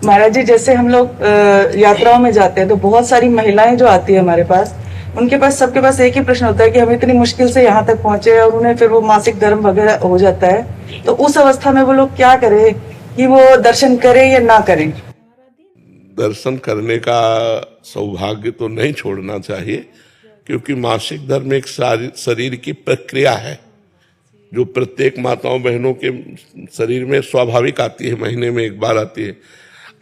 महाराज जी, जैसे हम लोग यात्राओं में जाते हैं तो बहुत सारी महिलाएं जो आती है हमारे पास, उनके पास सबके पास एक ही प्रश्न होता है कि हम इतनी मुश्किल से यहाँ तक पहुंचे और उन्हें फिर वो मासिक धर्म वगैरह हो जाता है, तो उस अवस्था में वो लोग क्या करें कि वो दर्शन करें या ना करें? दर्शन करने का सौभाग्य तो नहीं छोड़ना चाहिए, क्योंकि मासिक धर्म एक शरीर की प्रक्रिया है जो प्रत्येक माताओं बहनों के शरीर में स्वाभाविक आती है, महीने में एक बार आती है।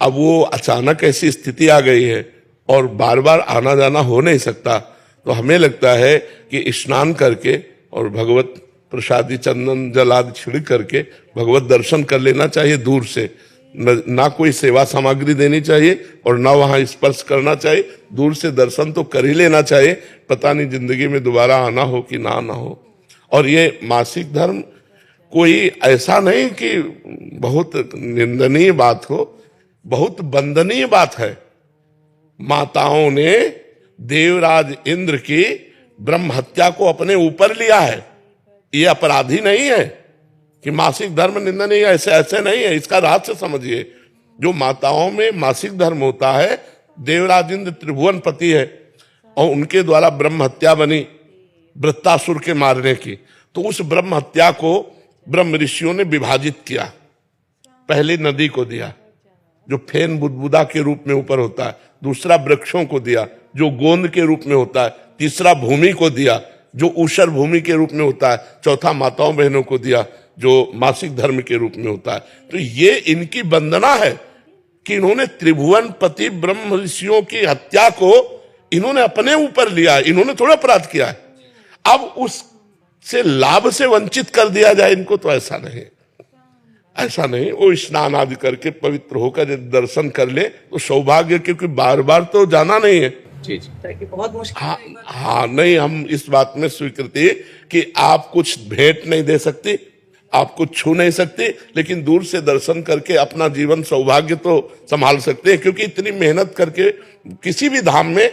अब वो अचानक ऐसी स्थिति आ गई है और बार बार आना जाना हो नहीं सकता, तो हमें लगता है कि स्नान करके और भगवत प्रसादी चंदन जल आदि छिड़क करके भगवत दर्शन कर लेना चाहिए दूर से। ना कोई सेवा सामग्री देनी चाहिए और ना वहां स्पर्श करना चाहिए, दूर से दर्शन तो कर ही लेना चाहिए। पता नहीं जिंदगी में दोबारा आना हो कि ना आना हो। और ये मासिक धर्म कोई ऐसा नहीं कि बहुत निंदनीय बात हो, बहुत वंदनीय बात है। माताओं ने देवराज इंद्र की ब्रह्म हत्या को अपने ऊपर लिया है। ये अपराधी नहीं है कि मासिक धर्म निंदनीय, ऐसे ऐसे नहीं है। इसका रहस्य समझिए। जो माताओं में मासिक धर्म होता है, देवराज इंद्र त्रिभुवन पति है और उनके द्वारा ब्रह्म हत्या बनी वृत्तासुर के मारने की, तो उस ब्रह्म हत्या को ब्रह्म ऋषियों ने विभाजित किया। पहले नदी को दिया जो फेन बुदबुदा के रूप में ऊपर होता है, दूसरा वृक्षों को दिया जो गोंद के रूप में होता है, तीसरा भूमि को दिया जो ऊषर भूमि के रूप में होता है, चौथा माताओं बहनों को दिया जो मासिक धर्म के रूप में होता है। तो ये इनकी वंदना है कि इन्होंने त्रिभुवन पति ब्रह्म ऋषियों की हत्या को इन्होंने अपने ऊपर लिया है। इन्होंने थोड़ा अपराध किया है, अब उससे लाभ से वंचित कर दिया जाए इनको, तो ऐसा नहीं, ऐसा नहीं। वो स्नान आदि करके पवित्र होकर यदि दर्शन कर ले तो सौभाग्य, क्योंकि बार बार तो जाना नहीं है। जी जी, बहुत मुश्किल। हाँ, नहीं, हम इस बात में स्वीकृति कि आप कुछ भेंट नहीं दे सकते, आप कुछ छू नहीं सकते, लेकिन दूर से दर्शन करके अपना जीवन सौभाग्य तो संभाल सकते हैं। क्योंकि इतनी मेहनत करके किसी भी धाम में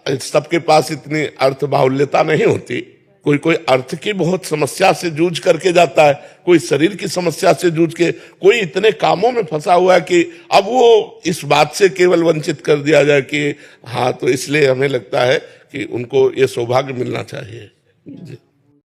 सबके पास इतनी अर्थ बाहुल्यता नहीं होती। कोई कोई अर्थ की बहुत समस्या से जूझ करके जाता है, कोई शरीर की समस्या से जूझ के, कोई इतने कामों में फंसा हुआ है कि अब वो इस बात से केवल वंचित कर दिया जाए कि हाँ, तो इसलिए हमें लगता है कि उनको ये सौभाग्य मिलना चाहिए। जी।